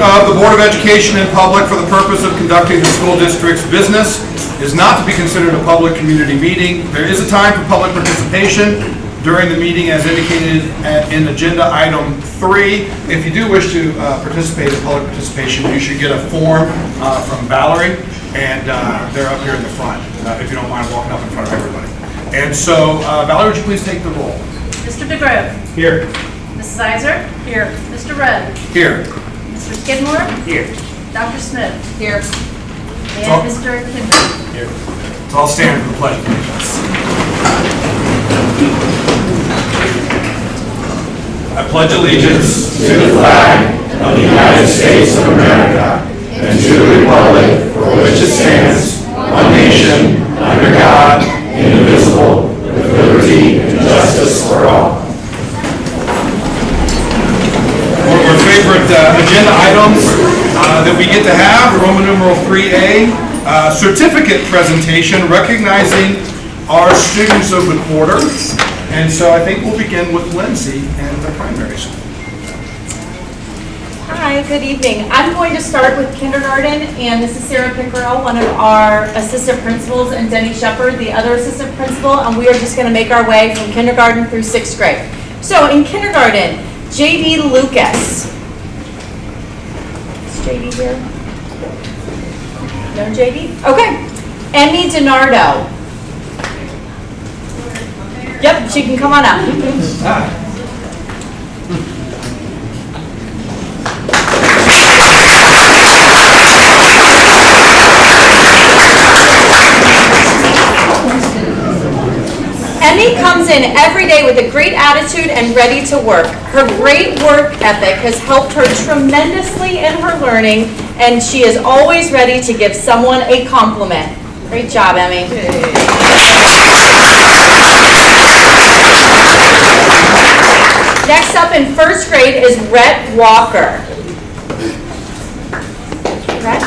of the Board of Education in public for the purpose of conducting the school district's business is not to be considered a public community meeting. There is a time for public participation during the meeting as indicated in agenda item 3. If you do wish to participate in public participation, you should get a form from Valerie, and they're up here in the front, if you don't mind walking up in front of everybody. And so, Valerie, would you please take the roll? Mr. DeGrove. Here. Mrs. Iser. Here. Mr. Rudd. Here. Mr. Skidmore. Here. Dr. Smith. Here. all- And Mr. Kindred. Here. Let's all stand for the pledge of allegiance. I pledge allegiance to the flag of the United States of America and to the republic for which it stands, one nation, under God, indivisible, with liberty and justice for all. One of our favorite agenda items that we get to have, Roman numeral 3A, certificate presentation recognizing our students of the quarter. And so I think we'll begin with Lindsay and the primary school. Hi, good evening. I'm going to start with kindergarten, and this is Sarah Pickerel, one of our assistant principals, and Denny Shepard, the other assistant principal, and we are just going to make our way from kindergarten through 6th grade. So in kindergarten, J.D. Lucas. Is J.D. here? No J.D.? Okay. Emmy DiNardo. Yep, she can come on up. Emmy comes in every day with a great attitude and ready to work. Her great work ethic has helped her tremendously in her learning, and she is always ready to give someone a compliment. Great job, Emmy. Next up in 1st grade is Rhett Walker. Rhett?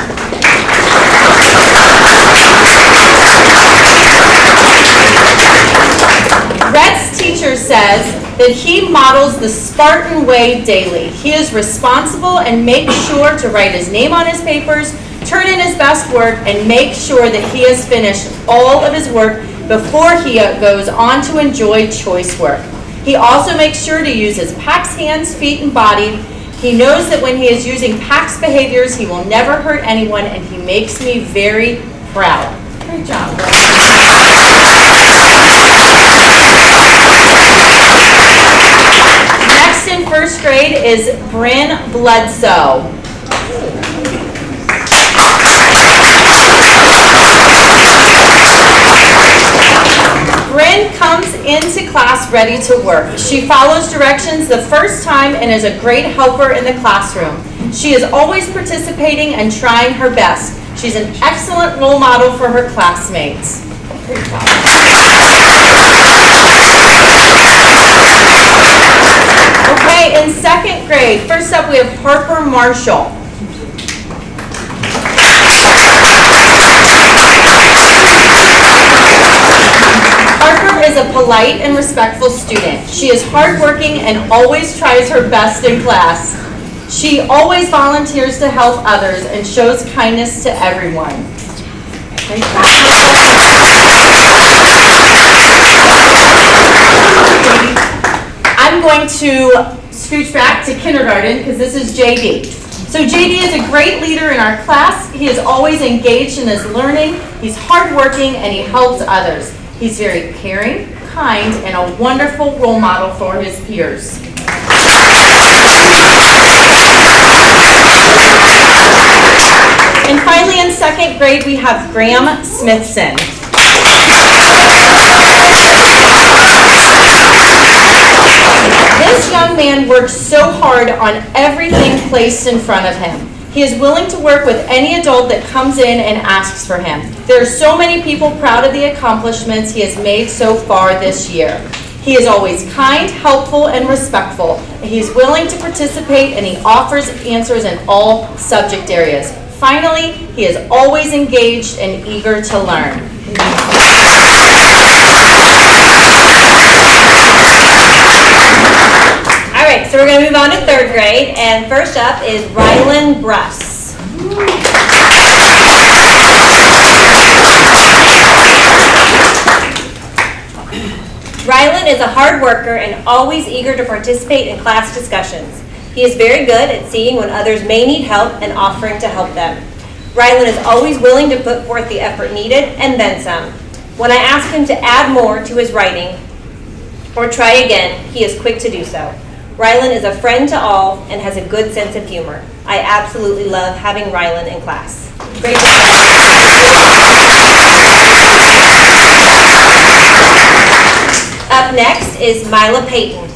Rhett's teacher says that he models the Spartan way daily. He is responsible and makes sure to write his name on his papers, turn in his best work, and make sure that he has finished all of his work before he goes on to enjoy choice work. He also makes sure to use his PACS hands, feet, and body. He knows that when he is using PACS behaviors, he will never hurt anyone, and he makes me very proud. Great job, Rhett. Next in 1st grade is Bryn Bledsoe. Bryn comes into class ready to work. She follows directions the first time and is a great helper in the classroom. She is always participating and trying her best. She's an excellent role model for her classmates. Great job. Okay, in 2nd grade, first up we have Harper Marshall. Harper is a polite and respectful student. She is hardworking and always tries her best in class. She always volunteers to help others and shows kindness to everyone. Great job. I'm going to scooch back to kindergarten because this is JD. So JD is a great leader in our class. He is always engaged in his learning. He's hardworking and he helps others. He's very caring, kind, and a wonderful role model for his peers. And finally, in 2nd grade, we have Graham Smithson. This young man works so hard on everything placed in front of him. He is willing to work with any adult that comes in and asks for him. There are so many people proud of the accomplishments he has made so far this year. He is always kind, helpful, and respectful. He is willing to participate and he offers answers in all subject areas. Finally, he is always engaged and eager to learn. All right, so we're going to move on to third grade, and first up is Rylan Bruss. Rylan is a hard worker and always eager to participate in class discussions. He is very good at seeing when others may need help and offering to help them. Rylan is always willing to put forth the effort needed and then some. When I ask him to add more to his writing or try again, he is quick to do so. Rylan is a friend to all and has a good sense of humor. I absolutely love having Rylan in class. Great job. Up next is Mila Payton.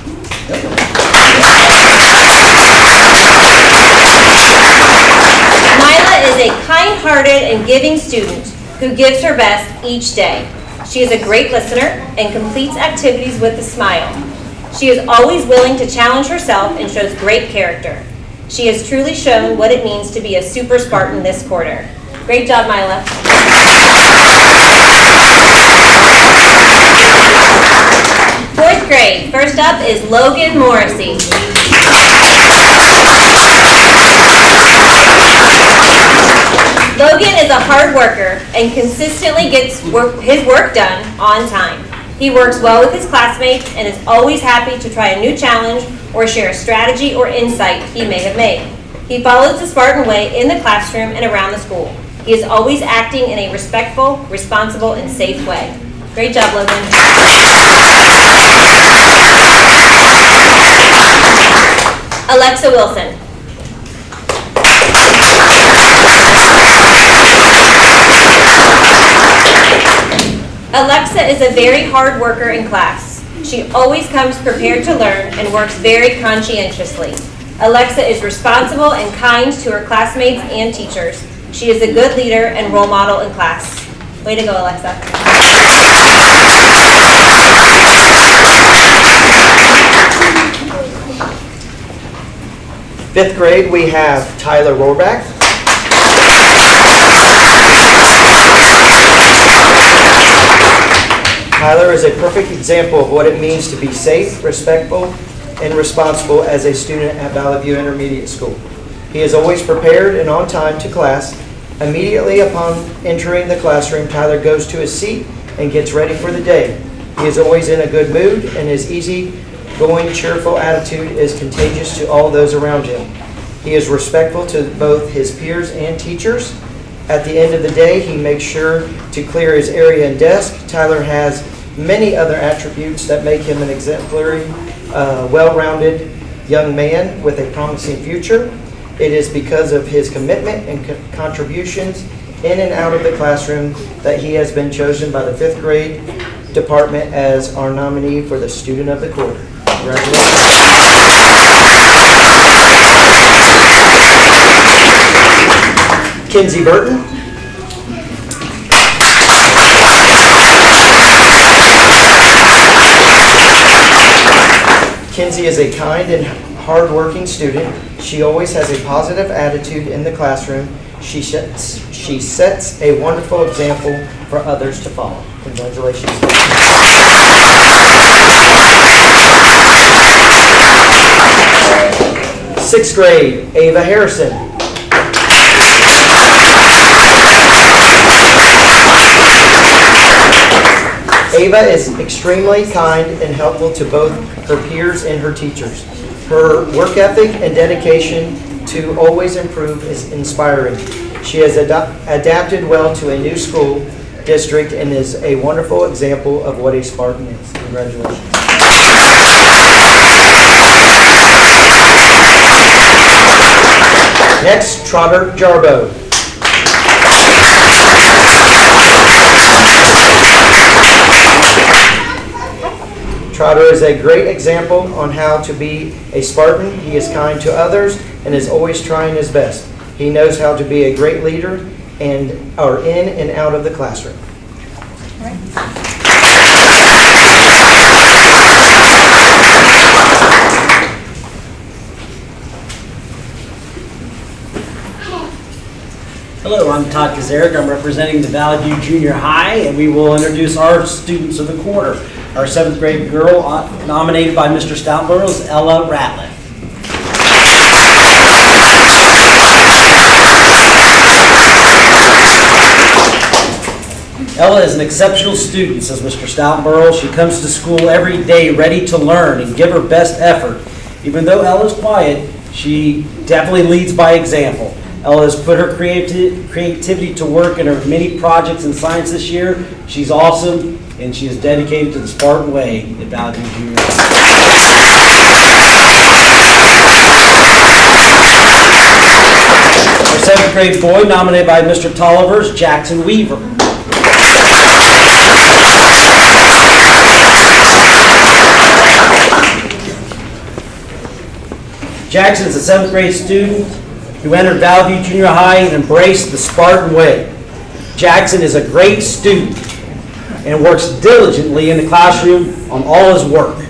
Mila is a kind-hearted and giving student who gives her best each day. She is a great listener and completes activities with a smile. She is always willing to challenge herself and shows great character. She has truly shown what it means to be a super Spartan this quarter. Great job, Mila. Fourth grade, first up is Logan Morrissey. Logan is a hard worker and consistently gets his work done on time. He works well with his classmates and is always happy to try a new challenge or share a strategy or insight he may have made. He follows the Spartan way in the classroom and around the school. He is always acting in a respectful, responsible, and safe way. Great job, Logan. Alexa Wilson. Alexa is a very hard worker in class. She always comes prepared to learn and works very conscientiously. Alexa is responsible and kind to her classmates and teachers. She is a good leader and role model in class. Way to go, Alexa. Fifth grade, we have Tyler Rohrback. Tyler is a perfect example of what it means to be safe, respectful, and responsible as a student at Valley View Intermediate School. He is always prepared and on time to class. Immediately upon entering the classroom, Tyler goes to his seat and gets ready for the day. He is always in a good mood, and his easy-going, cheerful attitude is contagious to all those around him. He is respectful to both his peers and teachers. At the end of the day, he makes sure to clear his area and desk. Tyler has many other attributes that make him an exemplary, well-rounded young man with a promising future. It is because of his commitment and contributions in and out of the classroom that he has been chosen by the fifth grade department as our nominee for the Student of the Quarter. Congratulations. Kinsey Burton. Kinsey is a kind and hard-working student. She always has a positive attitude in the classroom. She sets a wonderful example for others to follow. Congratulations. Sixth grade, Ava Harrison. Ava is extremely kind and helpful to both her peers and her teachers. Her work ethic and dedication to always improve is inspiring. She has adapted well to a new school district and is a wonderful example of what a Spartan is. Congratulations. Next, Trotter Jarbo. Trotter is a great example on how to be a Spartan. He is kind to others and is always trying his best. He knows how to be a great leader and are in and out of the classroom. Hello, I'm Todd Kazarick. I'm representing the Valley View Junior High, and we will introduce our students of the quarter. Our 7th grade girl nominated by Mr. Stoutborough is Ella Ratliff. Ella is an exceptional student, says Mr. Stoutenborough. She comes to school every day ready to learn and give her best effort. Even though Ella's quiet, she definitely leads by example. Ella has put her creativity to work in her many projects in science this year. She's awesome, and she is dedicated to the Spartan way at Valley View Junior High. Our 7th grade boy nominated by Mr. Tolliver is Jackson Weaver. Jackson is a 7th grade student who entered Valley View Junior High and embraced the Spartan way. Jackson is a great student and works diligently in the classroom on all his work.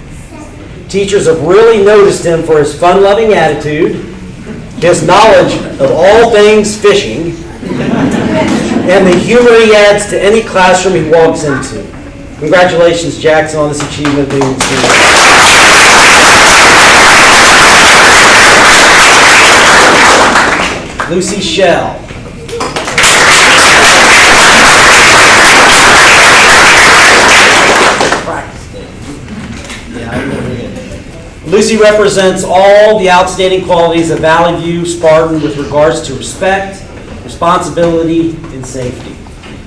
Teachers have really noticed him for his fun-loving attitude, his knowledge of all things fishing, and the humor he adds to any classroom he walks into. Congratulations, Jackson, on this achievement. Lucy Shell. Lucy represents all the outstanding qualities of Valley View Spartan with regards to respect, responsibility, and safety.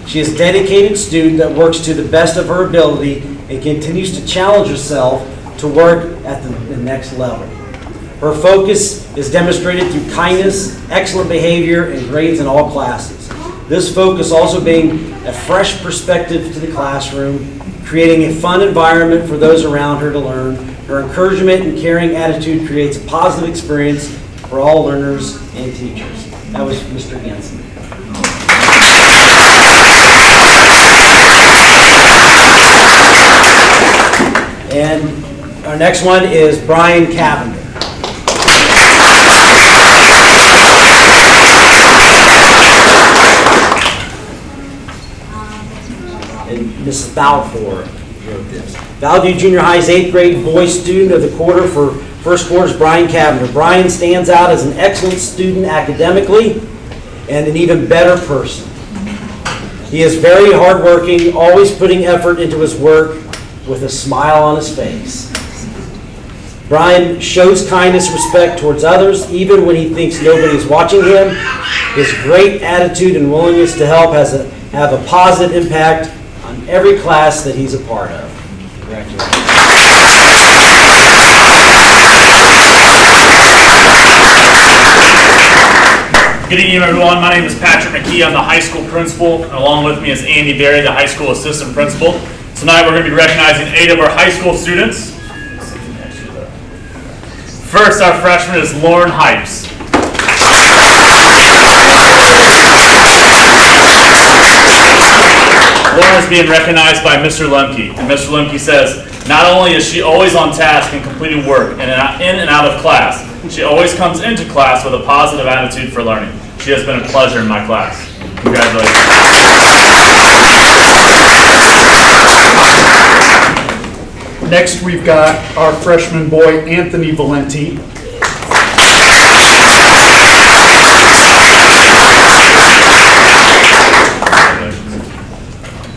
She is a dedicated student that works to the best of her ability and continues to challenge herself to work at the next level. Her focus is demonstrated through kindness, excellent behavior, and grades in all classes. This focus also being a fresh perspective to the classroom, creating a fun environment for those around her to learn. Her encouragement and caring attitude creates a positive experience for all learners and teachers. That was Mr. Jensen. And our next one is Brian Cavender. And Mrs. Balfour wrote this. Valley View Junior High's 8th grade boy student of the quarter for first quarter is Brian Cavender. Brian stands out as an excellent student academically and an even better person. He is very hardworking, always putting effort into his work with a smile on his face. Brian shows kindness and respect towards others, even when he thinks nobody is watching him. His great attitude and willingness to help have a positive impact on every class that he's a part of. Congratulations. Good evening, everyone. My name is Patrick McKee. I'm the high school principal, and along with me is Andy Berry, the high school assistant principal. Tonight we're going to be recognizing 8 of our high school students. First, our freshman is Lauren Hypes. Lauren is being recognized by Mr. Lemke, and Mr. Lemke says, not only is she always on task and completing work in and out of class, she always comes into class with a positive attitude for learning. She has been a pleasure in my class. Congratulations. Next, we've got our freshman boy, Anthony Valenti.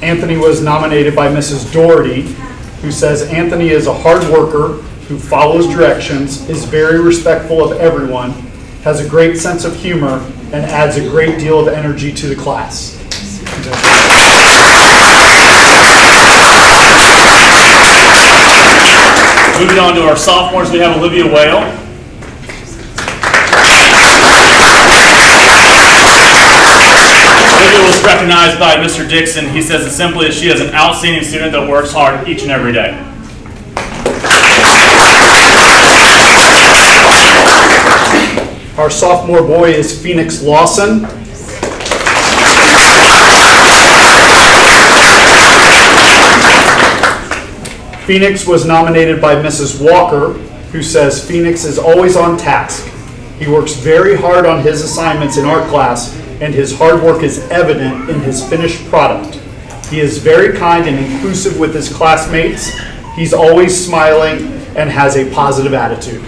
Anthony was nominated by Mrs. Doherty, who says Anthony is a hard worker who follows directions, is very respectful of everyone, has a great sense of humor, and adds a great deal of energy to the class. Moving on to our sophomores, we have Olivia Whale. Olivia was recognized by Mr. Dixon. He says it simply as she is an outstanding student that works hard each and every day. Our sophomore boy is Phoenix Lawson. Phoenix was nominated by Mrs. Walker, who says Phoenix is always on task. He works very hard on his assignments in art class, and his hard work is evident in his finished product. He is very kind and inclusive with his classmates. He's always smiling and has a positive attitude.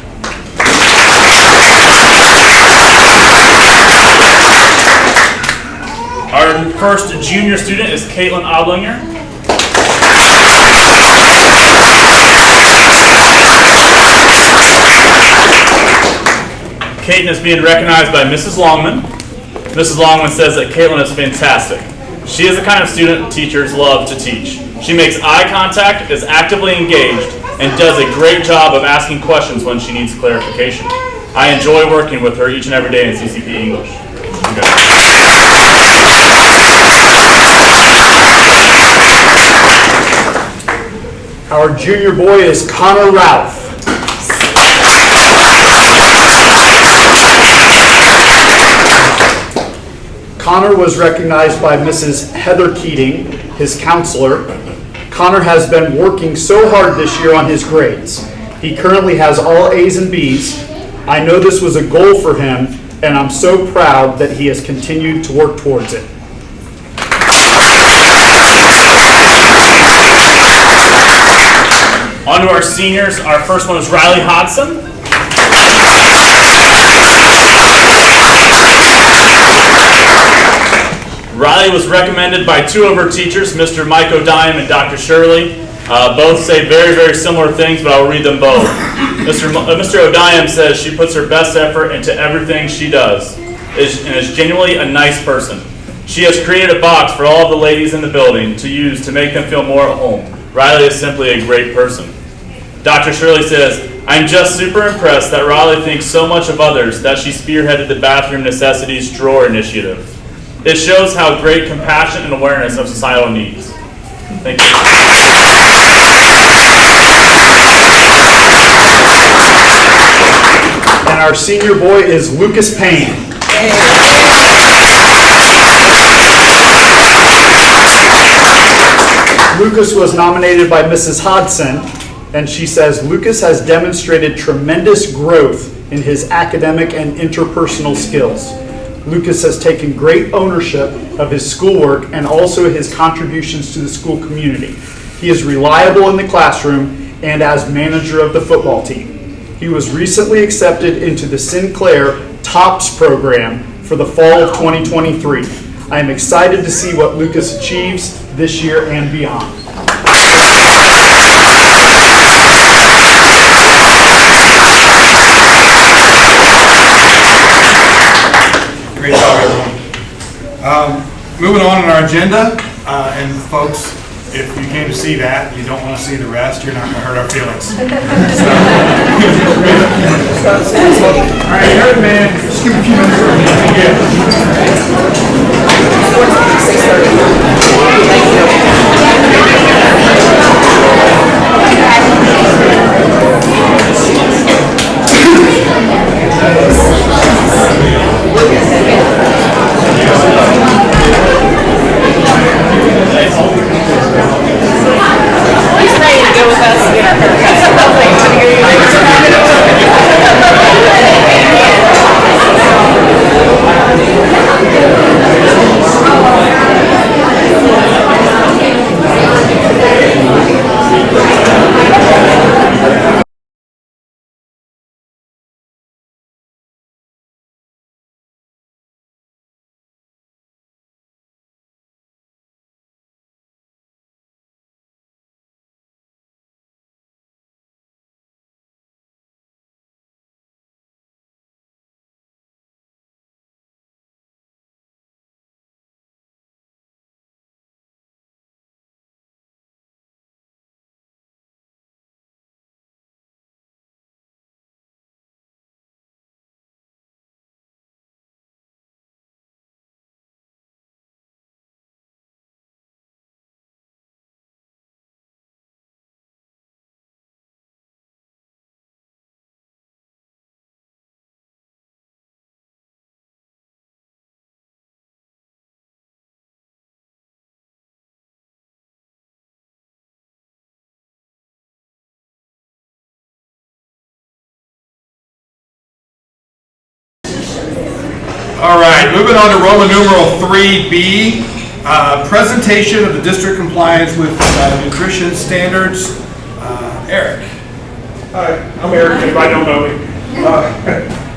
Our Our first junior student is Caitlin Oblinger. Caitlin is being recognized by Mrs. Longman. Mrs. Longman says that Caitlin is fantastic. She is the kind of student teachers love to teach. She makes eye contact, is actively engaged, and does a great job of asking questions when she needs clarification. I enjoy working with her each and every day in CCP English. Our junior boy is Connor Ralph. Connor was recognized by Mrs. Heather Keating, his counselor. Connor has been working so hard this year on his grades. He currently has all A's and B's. I know this was a goal for him, and I'm so proud that he has continued to work towards it. On to our seniors. Our first one is Riley Hodson. Riley was recommended by two of her teachers, Mr. Mike O'Dime and Dr. Shirley. Both say very, very similar things, but I'll read them both. Mr. O'Dime says she puts her best effort into everything she does and is genuinely a nice person. She has created a box for all of the ladies in the building to use to make them feel more at home. Riley is simply a great person. Dr. Shirley says, I'm just super impressed that Riley thinks so much of others that she spearheaded the Bathroom Necessities Drawer Initiative. It shows how great compassion and awareness of societal needs. Thank you. And our senior boy is Lucas Payne. Lucas was nominated by Mrs. Hodson, and she says Lucas has demonstrated tremendous growth in his academic and interpersonal skills. Lucas has taken great ownership of his schoolwork and also his contributions to the school community. He is reliable in the classroom and as manager of the football team. He was recently accepted into the Sinclair TOPS program for the fall of 2023. I am excited to see what Lucas achieves this year and beyond. Great job, everyone. Moving on in our agenda, and folks, if you came to see that, you don't want to see the rest, you're not going to hurt our feelings. All right, you heard, man. Just give me a few minutes. He's ready to go with us and get our haircuts. All right, moving on to Roman numeral 3B, presentation of the district compliance with nutrition standards. Eric. Hi, I'm Eric, if I don't know me.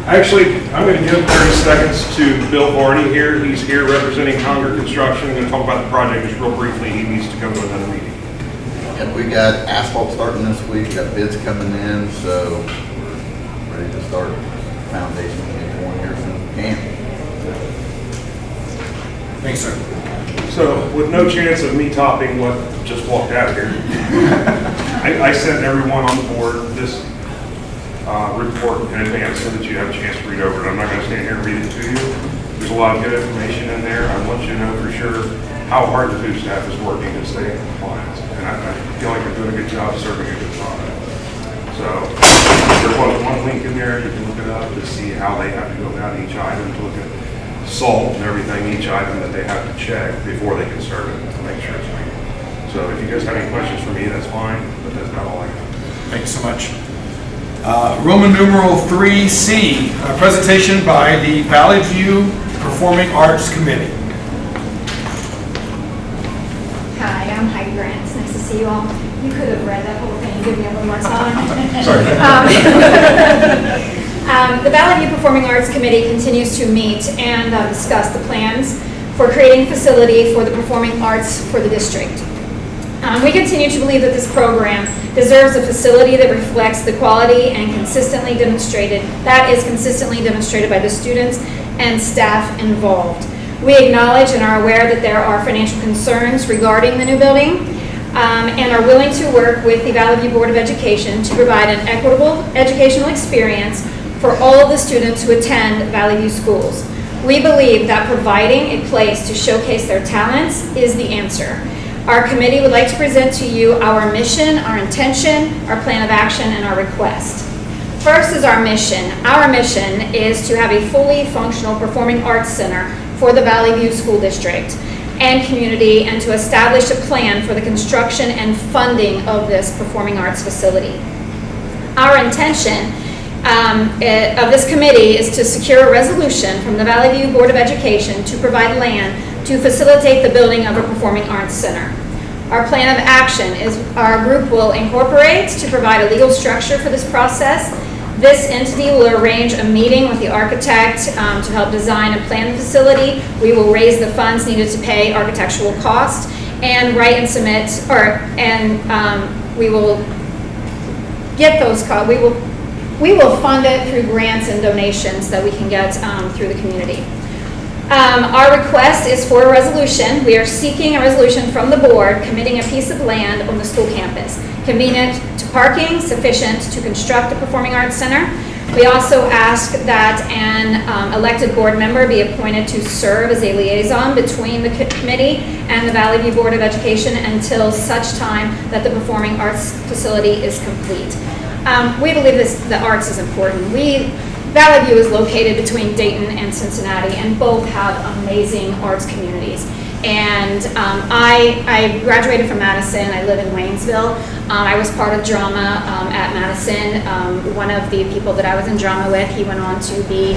Actually, I'm going to give 30 seconds to Bill Varney here. He's here representing Conger Construction. I'm going to talk about the project just real briefly. He needs to go to another meeting. And we got asphalt starting this week, got bids coming in, so we're ready to start foundation getting going here soon as we can. Thanks, sir. So with no chance of me topping what just walked out of here, I sent everyone on the board this report in advance so that you have a chance to read over it. I'm not going to stand here and read it to you. There's a lot of good information in there. I want you to know for sure how hard the food staff is working to stay in compliance. And I feel like they're doing a good job serving a good product. So there was one link in there, you can look it up to see how they have to go about each item, to look at salt and everything, each item that they have to check before they can serve it to make sure it's clean. So if you guys have any questions for me, that's fine, but that's not all I got. Thank you so much. Roman numeral 3C, a presentation by the Valley View Performing Arts Committee. Hi, I'm Heidi Grant. It's nice to see you all. You could have read that whole thing and given me a little more time. Sorry. The Valley View Performing Arts Committee continues to meet and discuss the plans for creating a facility for the performing arts for the district. We continue to believe that this program deserves a facility that reflects the quality and consistently demonstrated by the students and staff involved. We acknowledge and are aware that there are financial concerns regarding the new building and are willing to work with the Valley View Board of Education to provide an equitable educational experience for all of the students who attend Valley View schools. We believe that providing a place to showcase their talents is the answer. Our committee would like to present to you our mission, our intention, our plan of action, and our request. First is our mission. Our mission is to have a fully functional performing arts center for the Valley View School District and community, and to establish a plan for the construction and funding of this performing arts facility. Our intention of this committee is to secure a resolution from the Valley View Board of Education to provide land to facilitate the building of a performing arts center. Our plan of action is our group will incorporate to provide a legal structure for this process. This entity will arrange a meeting with the architect to help design and plan the facility. We will raise the funds needed to pay architectural cost and write and submit, we will get those costs. We will fund it through grants and donations that we can get through the community. Our request is for a resolution. We are seeking a resolution from the board committing a piece of land on the school campus, convenient to parking, sufficient to construct a performing arts center. We also ask that an elected board member be appointed to serve as a liaison between the committee and the Valley View Board of Education until such time that the performing arts facility is complete. We believe the arts is important. Valley View is located between Dayton and Cincinnati, and both have amazing arts communities. And I graduated from Madison. I live in Waynesville. I was part of drama at Madison. One of the people that I was in drama with, he went on to be,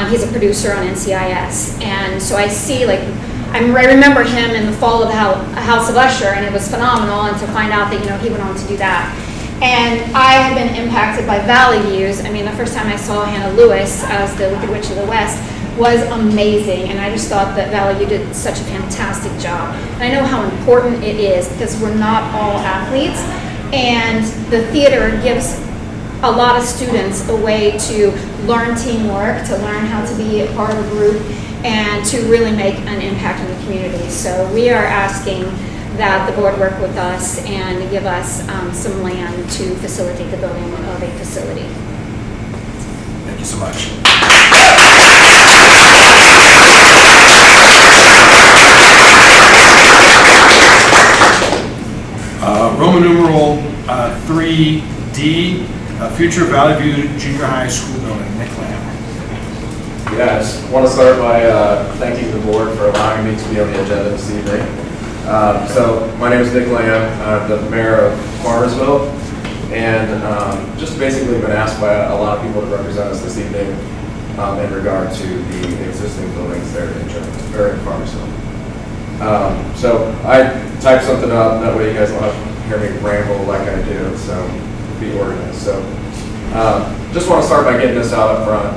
he's a producer on NCIS. And so I see, I remember him in the fall of the House of Usher, and it was phenomenal, and to find out that, he went on to do that. And I have been impacted by Valley Views. I mean, the first time I saw Hannah Lewis as the Wicked Witch of the West was amazing, and I just thought that Valley View did such a fantastic job. And I know how important it is because we're not all athletes, and the theater gives a lot of students a way to learn teamwork, to learn how to be a part of a group, and to really make an impact in the community. So we are asking that the board work with us and give us some land to facilitate the building of a facility. Thank you so much. Roman numeral 3D, future Valley View Junior High School building. Nick Lamb. Yeah, I just want to start by thanking the board for allowing me to be on the agenda this evening. So my name is Nick Lamb. I'm the mayor of Farmersville, and just basically been asked by a lot of people to represent us this evening in regard to the existing buildings there in Farmersville. So I typed something up, that way you guys don't have to hear me ramble like I do, so be organized. So just want to start by getting this out up front.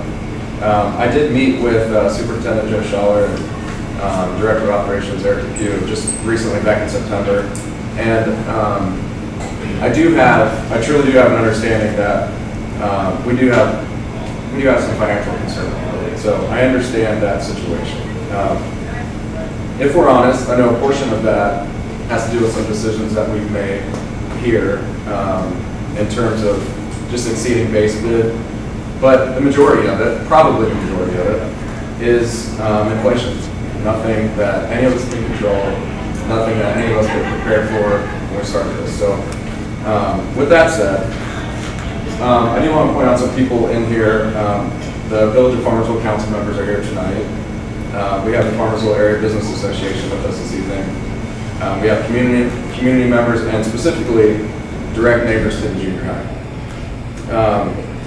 I did meet with Superintendent Joe Schaller and Director of Operations Eric Pugh just recently back in September. And I truly do have an understanding that we do have some financial concern. So I understand that situation. If we're honest, I know a portion of that has to do with some decisions that we've made here in terms of just exceeding base bid. But the majority of it, probably the majority of it, is inflation. Nothing that any of us can control, nothing that any of us were prepared for when we started this. So with that said, I do want to point out some people in here. The Village of Farmersville Council members are here tonight. We have the Farmersville Area Business Association with us this evening. We have community members and specifically direct neighbors to the junior high.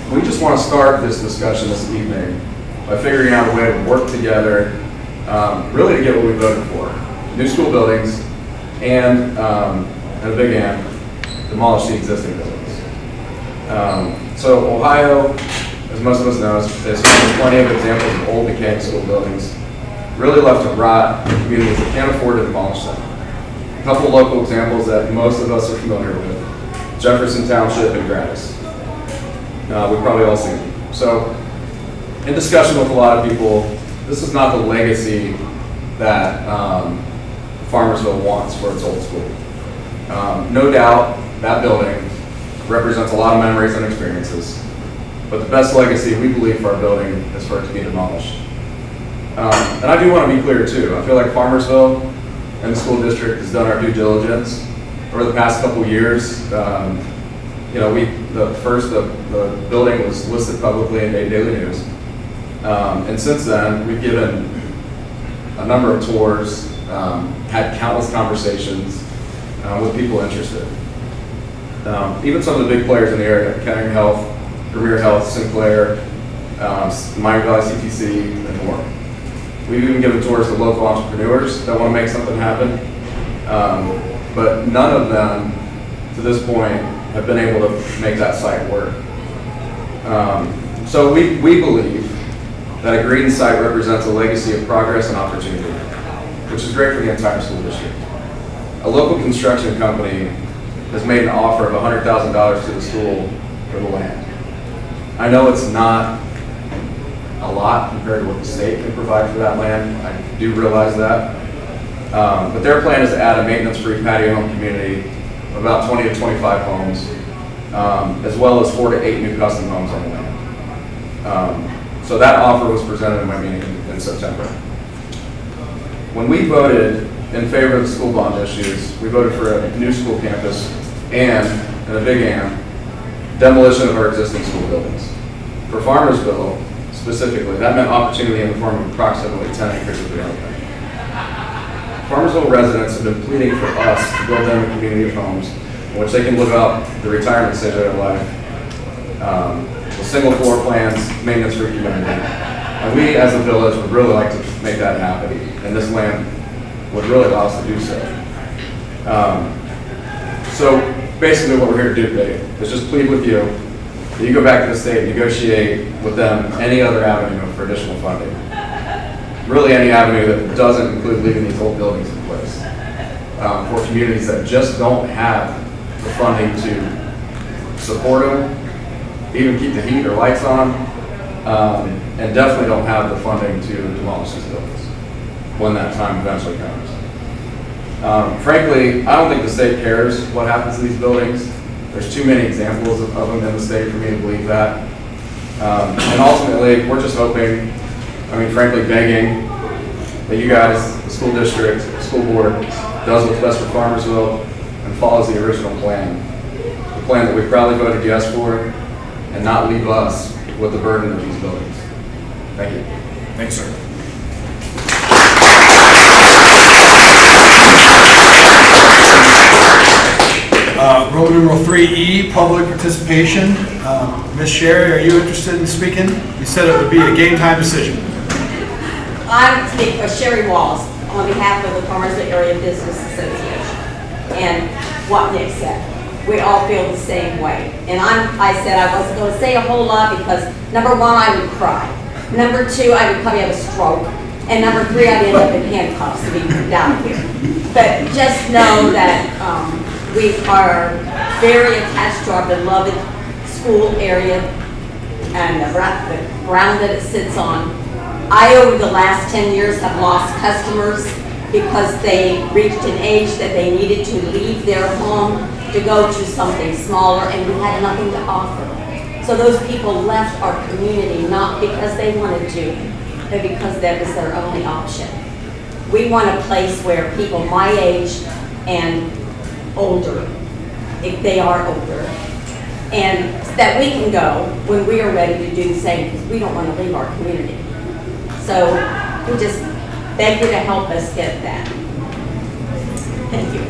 We just want to start this discussion this evening by figuring out a way to work together, really to get what we voted for. New school buildings and a big and, demolish the existing buildings. So Ohio, as most of us know, has plenty of examples of old decaying school buildings, really left to rot in communities that can't afford to demolish them. A couple local examples that most of us are familiar with: Jefferson Township and Gratis. We've probably all seen them. So, in discussion with a lot of people, this is not the legacy that Farmersville wants for its old school. No doubt, that building represents a lot of memories and experiences, but the best legacy we believe for our building is for it to be demolished. And I do want to be clear too. I feel like Farmersville and the school district has done our due diligence over the past couple years. The building was listed publicly in Daily News, and since then we've given a number of tours, had countless conversations with people interested. Even some of the big players in the area: Kettering Health, Premier Health, Sinclair, Miami Valley CTC, and more. We've even given tours to local entrepreneurs that want to make something happen, but none of them, to this point, have been able to make that site work. So we believe that a green site represents a legacy of progress and opportunity, which is great for the entire school district. A local construction company has made an offer of $100,000 to the school for the land. I know it's not a lot compared to what the state can provide for that land. I do realize that. But their plan is to add a maintenance-free patio home community of about 20 to 25 homes, as well as 4 to 8 new custom homes on the land. So that offer was presented in my meeting in September. When we voted in favor of the school bond issues, we voted for a new school campus and a big and, demolition of our existing school buildings. For Farmersville, specifically, that meant opportunity in the form of approximately 10 acres of development. Farmersville residents have been pleading for us to build them a community of homes in which they can live out the retirement stage of their life, with single floor plans, maintenance-free community. And we, as a village, would really like to make that happen, and this land would really allow us to do so. So basically what we're here to do today is just plead with you that you go back to the state and negotiate with them any other avenue for additional funding. Really any avenue that doesn't include leaving these old buildings in place. For communities that just don't have the funding to support them, even keep the heat or lights on, and definitely don't have the funding to demolish these buildings when that time eventually comes. Frankly, I don't think the state cares what happens to these buildings. There's too many examples of them in the state for me to believe that. And ultimately, we're just hoping, frankly begging, that you guys, the school district, the school board, does what's best for Farmersville and follows the original plan. The plan that we probably voted yes for, and not leave us with the burden of these buildings. Thank you. Thanks, sir. Roman numeral 3E, public participation. Ms. Sherry, are you interested in speaking? You said it would be a game time decision. I speak for Sherry Walls on behalf of the Farmersville Area Business Association. And what Nick said, we all feel the same way. And I said I wasn't going to say a whole lot because, number one, I would cry. Number two, I would probably have a stroke. And number three, I'd end up in handcuffs to be down here. But just know that we are very attached to our beloved school area and the ground that it sits on. I, over the last 10 years, have lost customers because they reached an age that they needed to leave their home to go to something smaller, and we had nothing to offer. So those people left our community not because they wanted to, but because that was their only option. We want a place where people my age and older, if they are older, and that we can go when we are ready to do the same, because we don't want to leave our community. So we just beg you to help us get that. Thank you.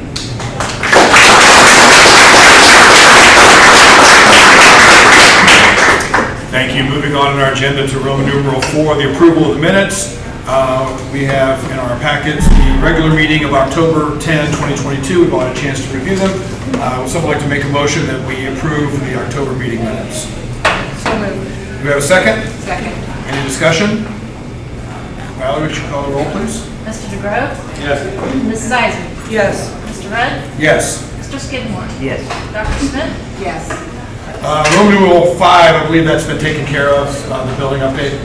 Thank you. Moving on in our agenda to Roman numeral 4, the approval of the minutes. We have in our packets the regular meeting of October 10, 2022. We've all had a chance to review them. Would someone like to make a motion that we approve the October meeting minutes? So moved. Do we have a second? Second. Any discussion? Valerie, would you call the roll, please? Mr. DeGrove? Yes. Mrs. Eisen? Yes. Mr. Rudd? Yes. Mr. Skidmore? Yes. Dr. Smith? Yes. Roman numeral 5, I believe that's been taken care of, the building update.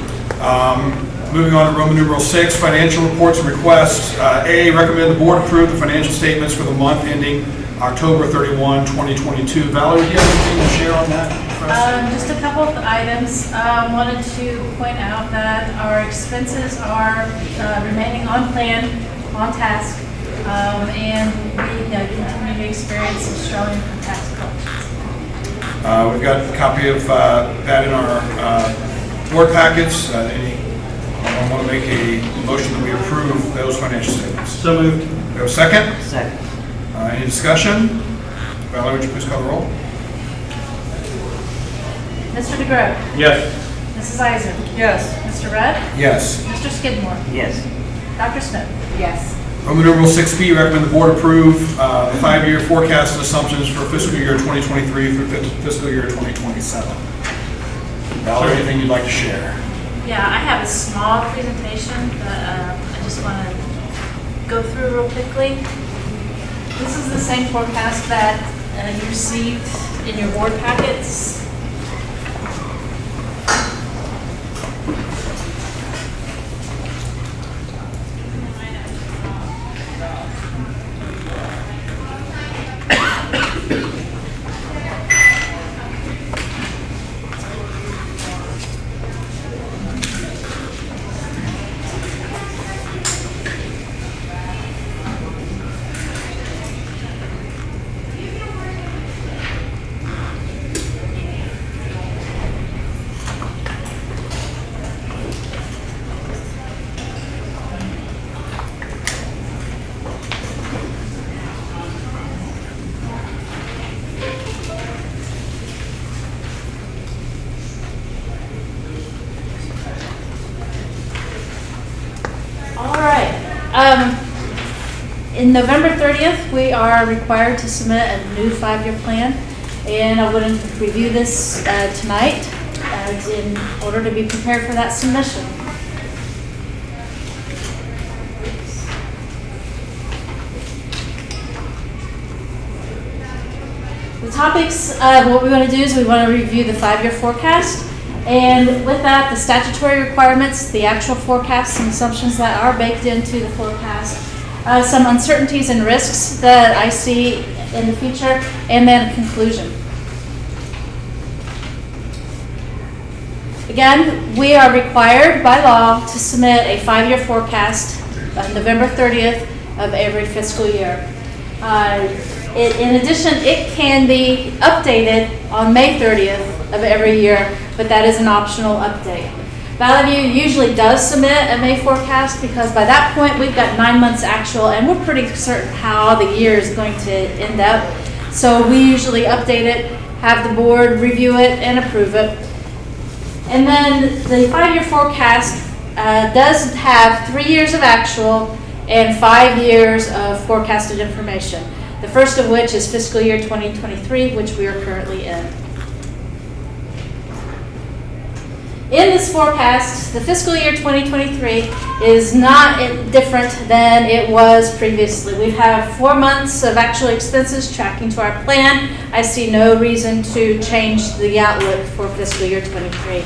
Moving on to Roman numeral 6, financial reports and requests. A, recommend the board approve the financial statements for the month ending October 31, 2022. Valerie, do you have anything to share on that for us? Just a couple of items. Wanted to point out that our expenses are remaining on plan, on task, and we continue to experience some strong income tax collections. We've got a copy of that in our board packets. I want to make a motion that we approve those financial statements. So moved. We have a second? Second. Any discussion? Valerie, would you please call the roll? Mr. DeGrove? Yes. Mrs. Eisen? Yes. Mr. Rudd? Yes. Mr. Skidmore? Yes. Dr. Smith? Yes. Roman numeral 6B, recommend the board approve the 5-year forecast and assumptions for fiscal year 2023 through fiscal year 2027. Valerie, anything you'd like to share? Yeah, I have a small presentation that I just want to go through real quickly. This is the same forecast that you received in your board packets. In November 30th, we are required to submit a new 5-year plan, and I would review this tonight in order to be prepared for that submission. The topics of what we want to do is we want to review the 5-year forecast, and with that, the statutory requirements, the actual forecasts and assumptions that are baked into the forecast, some uncertainties and risks that I see in the future, and then a conclusion. Again, we are required by law to submit a 5-year forecast on November 30th of every fiscal year. In addition, it can be updated on May 30th of every year, but that is an optional update. Valley View usually does submit a May forecast because by that point we've got 9 months actual and we're pretty certain how the year is going to end up. So we usually update it, have the board review it and approve it. And then the 5-year forecast does have 3 years of actual and 5 years of forecasted information. The first of which is fiscal year 2023, which we are currently in. In this forecast, the fiscal year 2023 is not different than it was previously. We have 4 months of actual expenses tracking to our plan. I see no reason to change the outlook for fiscal year 23.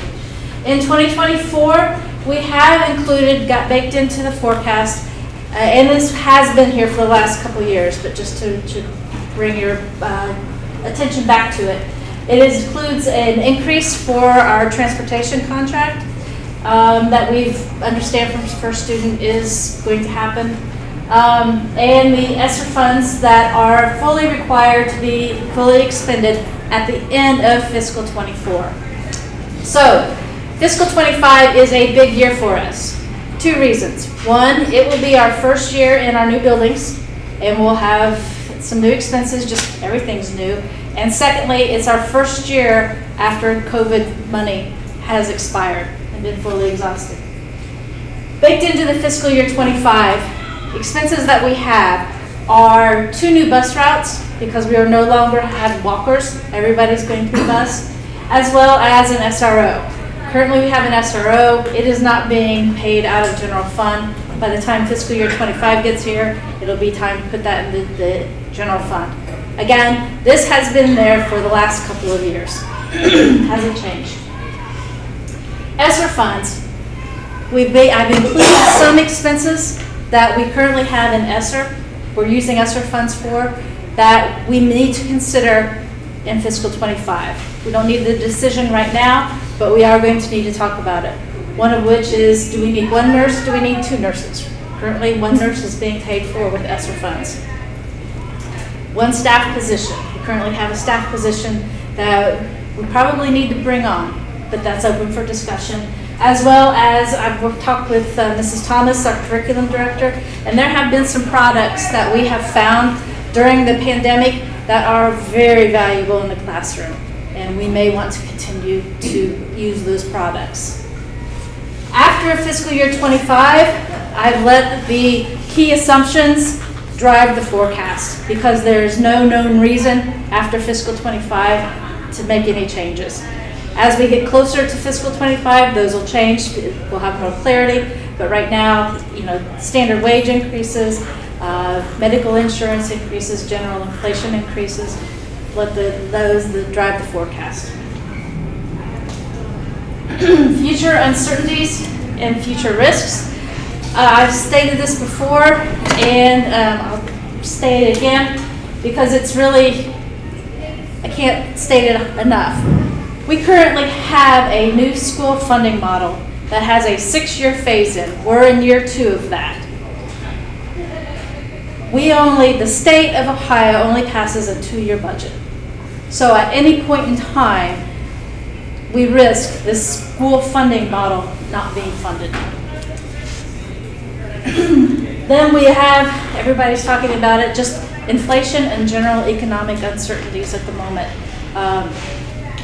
In 2024, we have got baked into the forecast, and this has been here for the last couple of years, but just to bring your attention back to it. It includes an increase for our transportation contract that we understand from First Student is going to happen. And the ESSER funds that are fully required to be fully expended at the end of fiscal 24. So, fiscal 25 is a big year for us. 2 reasons. One, it will be our first year in our new buildings, and we'll have some new expenses, just everything's new. And secondly, it's our first year after COVID money has expired and been fully exhausted. Baked into the fiscal year 25, expenses that we have are 2 new bus routes because we are no longer have walkers. Everybody's going through bus, as well as an SRO. Currently we have an SRO. It is not being paid out of general fund. By the time fiscal year 25 gets here, it'll be time to put that in the general fund. Again, this has been there for the last couple of years. Hasn't changed. ESSER funds. I've included some expenses that we currently have in ESSER, we're using ESSER funds for, that we need to consider in fiscal 25. We don't need the decision right now, but we are going to need to talk about it. One of which is, do we need 1 nurse, do we need 2 nurses? Currently, 1 nurse is being paid for with ESSER funds. 1 staff position. We currently have a staff position that we probably need to bring on, but that's open for discussion. As well as I've talked with Mrs. Thomas, our curriculum director, and there have been some products that we have found during the pandemic that are very valuable in the classroom, and we may want to continue to use those products. After fiscal year 25, I've let the key assumptions drive the forecast because there's no known reason after fiscal 25 to make any changes. As we get closer to fiscal 25, those will change. We'll have more clarity. But right now, standard wage increases, medical insurance increases, general inflation increases. Let those drive the forecast. Future uncertainties and future risks. I've stated this before, and I'll state it again because it's really, I can't state it enough. We currently have a new school funding model that has a 6-year phase-in. We're in year 2 of that. The state of Ohio only passes a 2-year budget. So at any point in time, we risk this school funding model not being funded. Then we have, everybody's talking about it, just inflation and general economic uncertainties at the moment.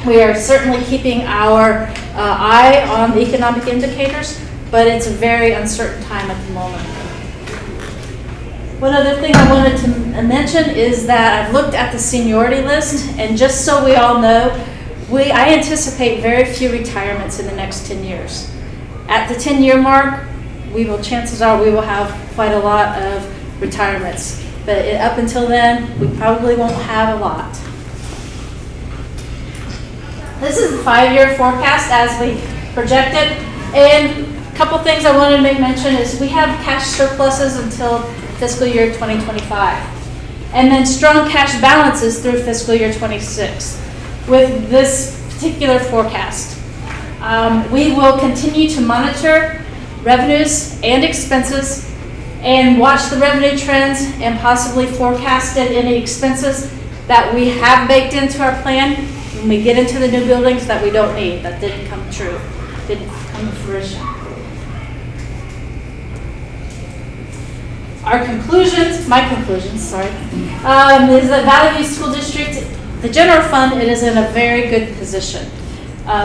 We are certainly keeping our eye on the economic indicators, but it's a very uncertain time at the moment. One other thing I wanted to mention is that I've looked at the seniority list, and just so we all know, I anticipate very few retirements in the next 10 years. At the 10-year mark, chances are we will have quite a lot of retirements. But up until then, we probably won't have a lot. This is the 5-year forecast as we project it. And a couple things I wanted to make mention is we have cash surpluses until fiscal year 2025. And then strong cash balances through fiscal year 26 with this particular forecast. We will continue to monitor revenues and expenses and watch the revenue trends and possibly forecasted any expenses that we have baked into our plan when we get into the new buildings that we don't need, that didn't come true, didn't come to fruition. My conclusions, is that Valley View School District, the general fund, it is in a very good position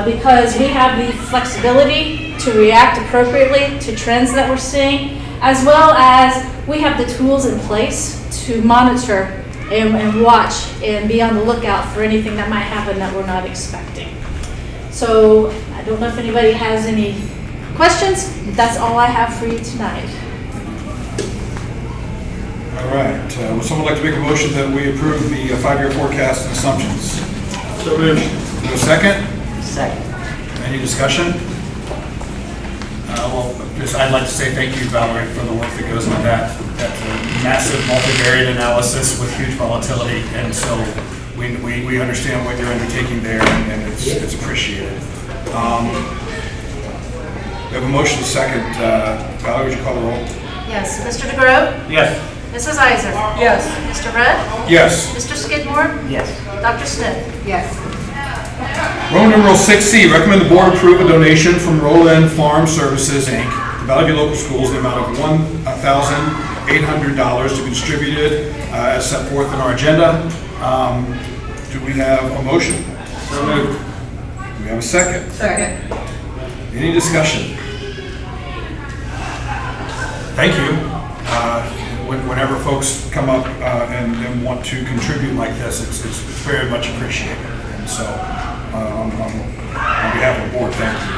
because we have the flexibility to react appropriately to trends that we're seeing, as well as we have the tools in place to monitor and watch and be on the lookout for anything that might happen that we're not expecting. So I don't know if anybody has any questions. That's all I have for you tonight. All right, would someone like to make a motion that we approve the five-year forecast and assumptions? So moved. A second? Second. Any discussion? Well, I'd like to say thank you, Valerie, for the work that goes into that massive multivariate analysis with huge volatility, and so we understand what you're undertaking there, and it's appreciated. We have a motion second. Valerie, would you call the roll? Yes, Mr. DeGroat? Yes. Mrs. Iser? Yes. Mr. Rudd? Yes. Mr. Skidmore? Yes. Dr. Smith? Yes. Roman numeral 6C, recommend the board approve a donation from Roland Farm Services, Inc., to Valley View Local Schools, in the amount of $1,800 to be distributed as set forth in our agenda. Do we have a motion? So moved. Do we have a second? Second. Any discussion? Thank you. Whenever folks come up and want to contribute like this, it's very much appreciated. And so, on behalf of the board, thank you.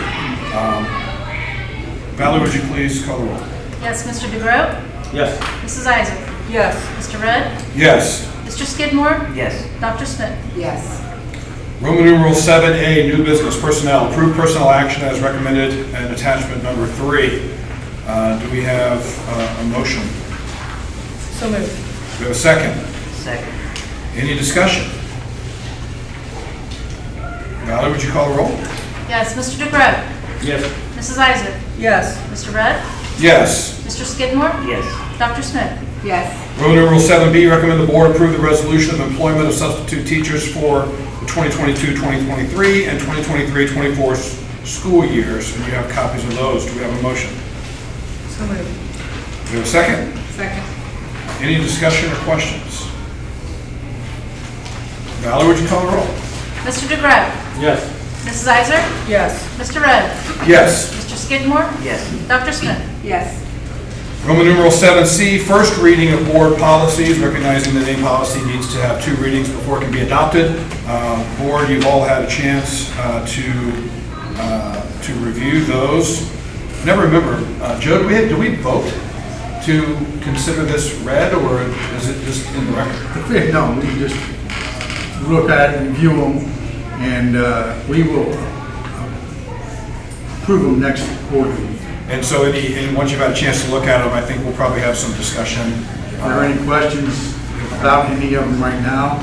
Valerie, would you please call the roll? Yes, Mr. DeGroat? Yes. Mrs. Iser? Yes. Mr. Rudd? Yes. Mr. Skidmore? Yes. Dr. Smith? Yes. Roman numeral 7A, new business personnel, approve personnel action as recommended in attachment number 3. Do we have a motion? So moved. Do we have a second? Second. Any discussion? Valerie, would you call the roll? Yes, Mr. DeGroat? Yes. Mrs. Iser? Yes. Mr. Rudd? Yes. Mr. Skidmore? Yes. Dr. Smith? Yes. Roman numeral 7B, recommend the board approve the resolution of employment of substitute teachers for the 2022-2023 and 2023-24 school years, and you have copies of those. Do we have a motion? So moved. Do we have a second? Second. Any discussion or questions? Valerie, would you call the roll? Mr. DeGroat? Yes. Mrs. Iser? Yes. Mr. Rudd? Yes. Mr. Skidmore? Yes. Dr. Smith? Yes. Roman numeral 7C, first reading of board policies, recognizing that any policy needs to have 2 readings before it can be adopted. Board, you've all had a chance to review those. Never remember, Joe, do we vote to consider this read, or is it just in the record? No, we just look at it, review them, and we will approve them next quarter. And so and once you've had a chance to look at them, I think we'll probably have some discussion. If there are any questions about any of them right now?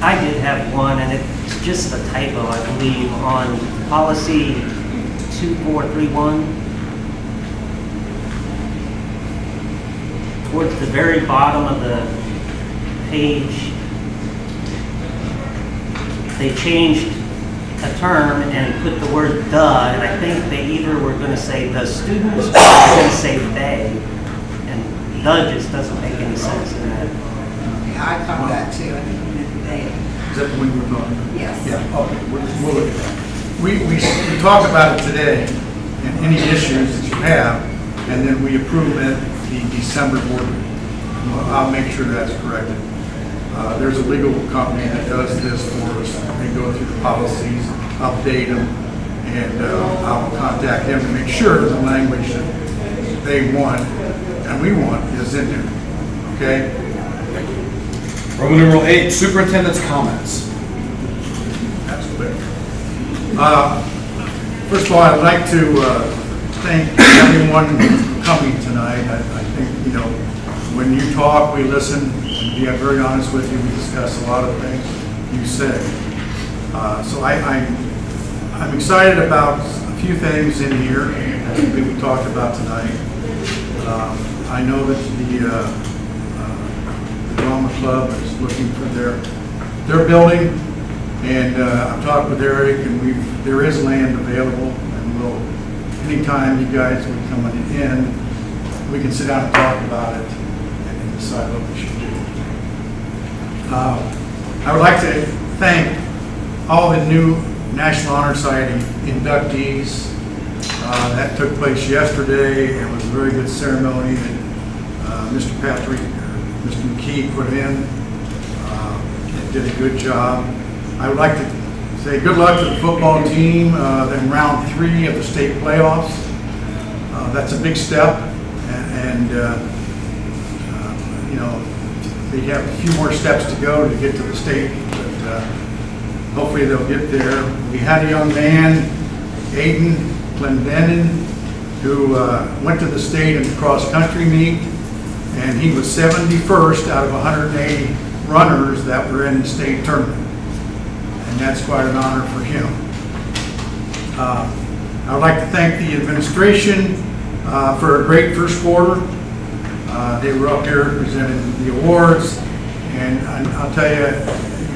I did have one, and it's just a typo, I believe, on policy 2431. Towards the very bottom of the page, they changed a term and put the word "the," and I think they either were going to say "the students" or they were going to say "they," and "the" just doesn't make any sense in that. Yeah, I caught that too. I think they, Is that the one we're talking about? yes. Yeah, okay, we'll look at that. We talked about it today, and any issues that you have, and then we approve it the December board meeting. I'll make sure that's corrected. There's a legal company that does this for us. They go through the policies, update them, and I'll contact them to make sure the language that they want and we want is in there. Okay? Roman numeral 8, superintendent's comments. That's quick. First of all, I'd like to thank everyone for coming tonight. I think, when you talk, we listen, and to be very honest with you, we discuss a lot of things you say. So I'm excited about a few things in here that we talked about tonight. I know that the drama club is looking for their building, and I've talked with Eric, and there is land available, and anytime you guys would come in, we can sit down and talk about it and decide what we should do. I would like to thank all the new National Honor Society inductees. That took place yesterday. It was a very good ceremony that Mr. McKee put in. Did a good job. I would like to say good luck to the football team in round 3 of the state playoffs. That's a big step, and you know, they have a few more steps to go to get to the state, but hopefully they'll get there. We had a young man, Aiden Clendenin, who went to the state in the cross-country meet, and he was 71st out of 180 runners that were in the state tournament. And that's quite an honor for him. I would like to thank the administration for a great first quarter. They were up here presenting the awards, and I'll tell you,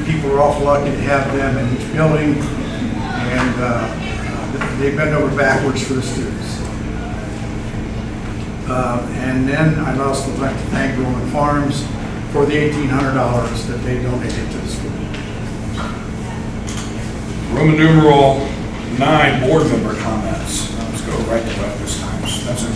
people are awful lucky to have them in each building, and they bend over backwards for the students. And then I'd also like to thank Roman Farms for the $1,800 that they donated to the school. Roman numeral 9, board member comments. Let's go right to that this time. Spencer.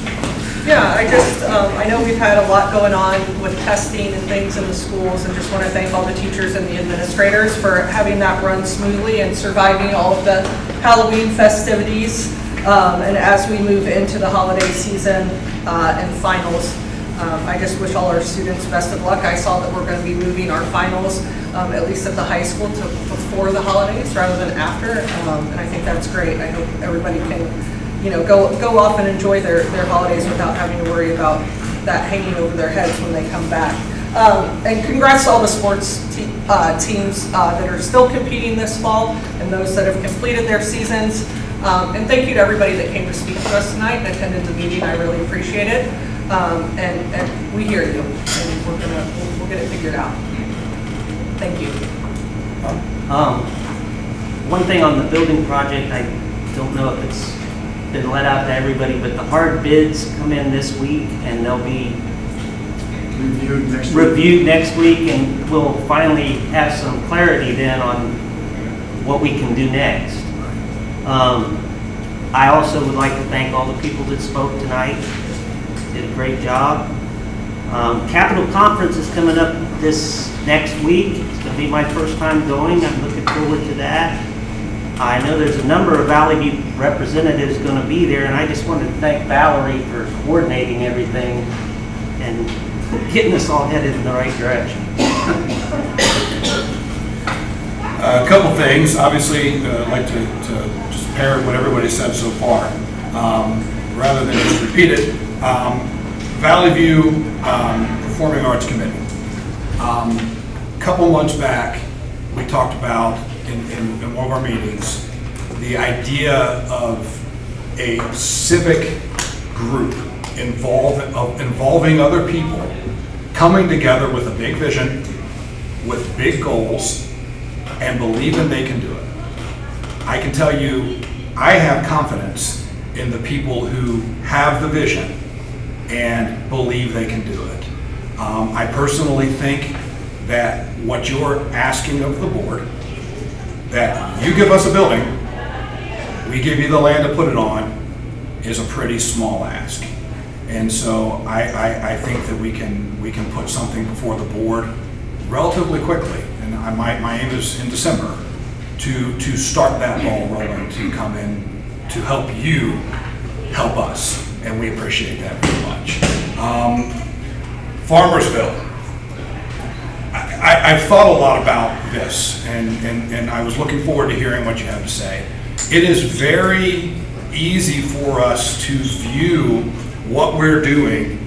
Yeah, I know we've had a lot going on with testing and things in the schools, and just want to thank all the teachers and the administrators for having that run smoothly and surviving all of the Halloween festivities. And as we move into the holiday season and finals, I just wish all our students best of luck. I saw that we're going to be moving our finals, at least at the high school, to before the holidays rather than after, and I think that's great. I hope everybody can, go off and enjoy their holidays without having to worry about that hanging over their heads when they come back. And congrats to all the sports teams that are still competing this fall and those that have completed their seasons. And thank you to everybody that came to speak to us tonight and attended the meeting. I really appreciate it. And we hear you, and we'll get it figured out. Thank you. One thing on the building project, I don't know if it's been let out to everybody, but the hard bids come in this week, and they'll be reviewed next week, and we'll finally have some clarity then on what we can do next. I also would like to thank all the people that spoke tonight. Did a great job. Capitol Conference is coming up this next week. It's going to be my first time going. I'm looking forward to that. I know there's a number of Valley View representatives going to be there, and I just wanted to thank Valerie for coordinating everything and getting us all headed in the right direction. A couple things. Obviously, I'd like to just parrot what everybody said so far, rather than just repeat it. Valley View Performing Arts Committee. A couple months back, we talked about in one of our meetings the idea of a civic group involving other people coming together with a big vision, with big goals, and believing they can do it. I can tell you, I have confidence in the people who have the vision and believe they can do it. I personally think that what you're asking of the board, that you give us a building, we give you the land to put it on, is a pretty small ask. And so I think that we can put something before the board relatively quickly. And my aim is in December to start that ball rolling, to come in to help you help us, and we appreciate that very much. Farmersville. I've thought a lot about this, and I was looking forward to hearing what you have to say. It is very easy for us to view what we're doing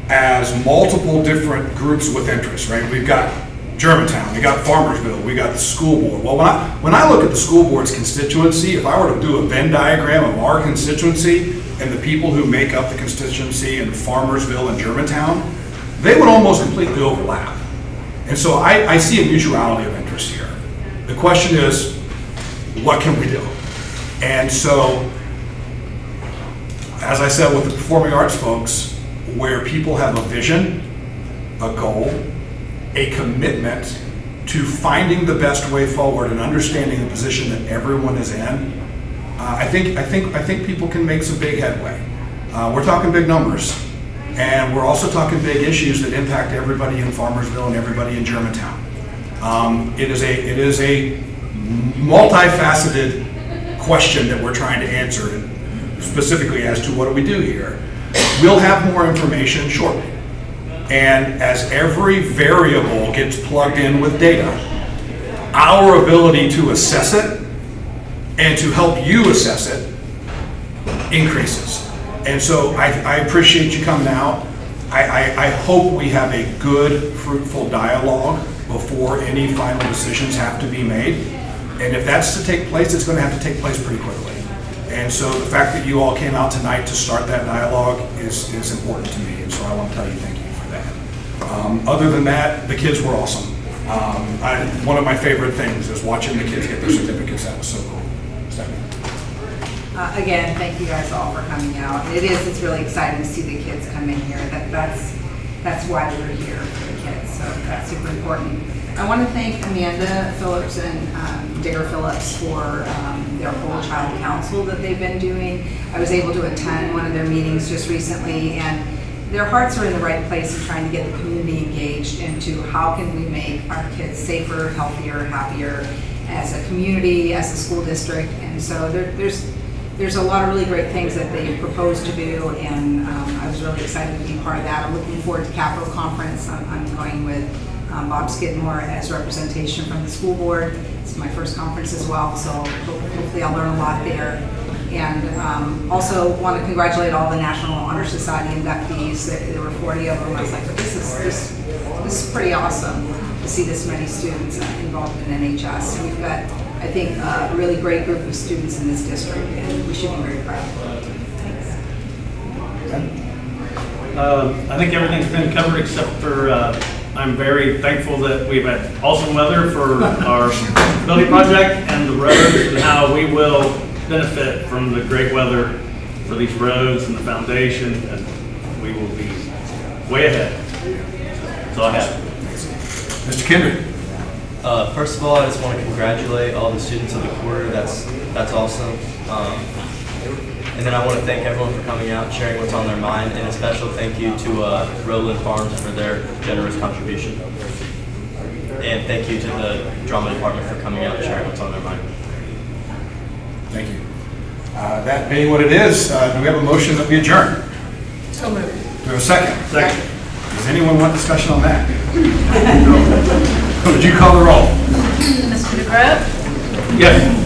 as multiple different groups with interest, right? We've got Germantown, we got Farmersville, we got the school board. Well, when I look at the school board's constituency, if I were to do a Venn diagram of our constituency and the people who make up the constituency in Farmersville and Germantown, they would almost completely overlap. And so I see a mutuality of interest here. The question is, what can we do? And so, as I said with the performing arts folks, where people have a vision, a goal, a commitment to finding the best way forward and understanding the position that everyone is in, I think people can make some big headway. We're talking big numbers, and we're also talking big issues that impact everybody in Farmersville and everybody in Germantown. It is a multifaceted question that we're trying to answer, specifically as to what do we do here. We'll have more information shortly. And as every variable gets plugged in with data, our ability to assess it and to help you assess it increases. And so I appreciate you coming out. I hope we have a good, fruitful dialogue before any final decisions have to be made. And if that's to take place, it's going to have to take place pretty quickly. And so the fact that you all came out tonight to start that dialogue is important to me. And so I want to tell you thank you for that. Other than that, the kids were awesome. One of my favorite things is watching the kids get their certificates. That was so cool. Stephanie. Again, thank you guys all for coming out. It's really exciting to see the kids come in here. That's why we're here for the kids, so that's super important. I want to thank Amanda Phillips and Digger Phillips for their whole child council that they've been doing. I was able to attend one of their meetings just recently, and their hearts are in the right place in trying to get the community engaged into how can we make our kids safer, healthier, happier as a community, as a school district. And so there's a lot of really great things that they proposed to do, and I was really excited to be part of that. I'm looking forward to Capitol Conference. I'm going with Bob Skidmore as representation from the school board. It's my first conference as well, so hopefully I'll learn a lot there. And also want to congratulate all the National Honor Society inductees. There were 40 of them. I was like, this is pretty awesome to see this many students involved in NHS. So we've got, I think, a really great group of students in this district, and we should be very proud. Thanks. I think everything's been covered except for I'm very thankful that we've had awesome weather for our building project and the roads, and how we will benefit from the great weather for these roads and the foundation, and we will be way ahead. That's all I have. Mr. Kendrick. First of all, I just want to congratulate all the students of the quarter. That's awesome. And then I want to thank everyone for coming out and sharing what's on their mind, and a special thank you to Roland Farms for their generous contribution. And thank you to the drama department for coming out and sharing what's on their mind. Thank you. That being what it is, do we have a motion that we adjourn? So moved. Do we have a second? Second. Does anyone want discussion on that? Would you call the roll? Mr. DeGroat? Yes.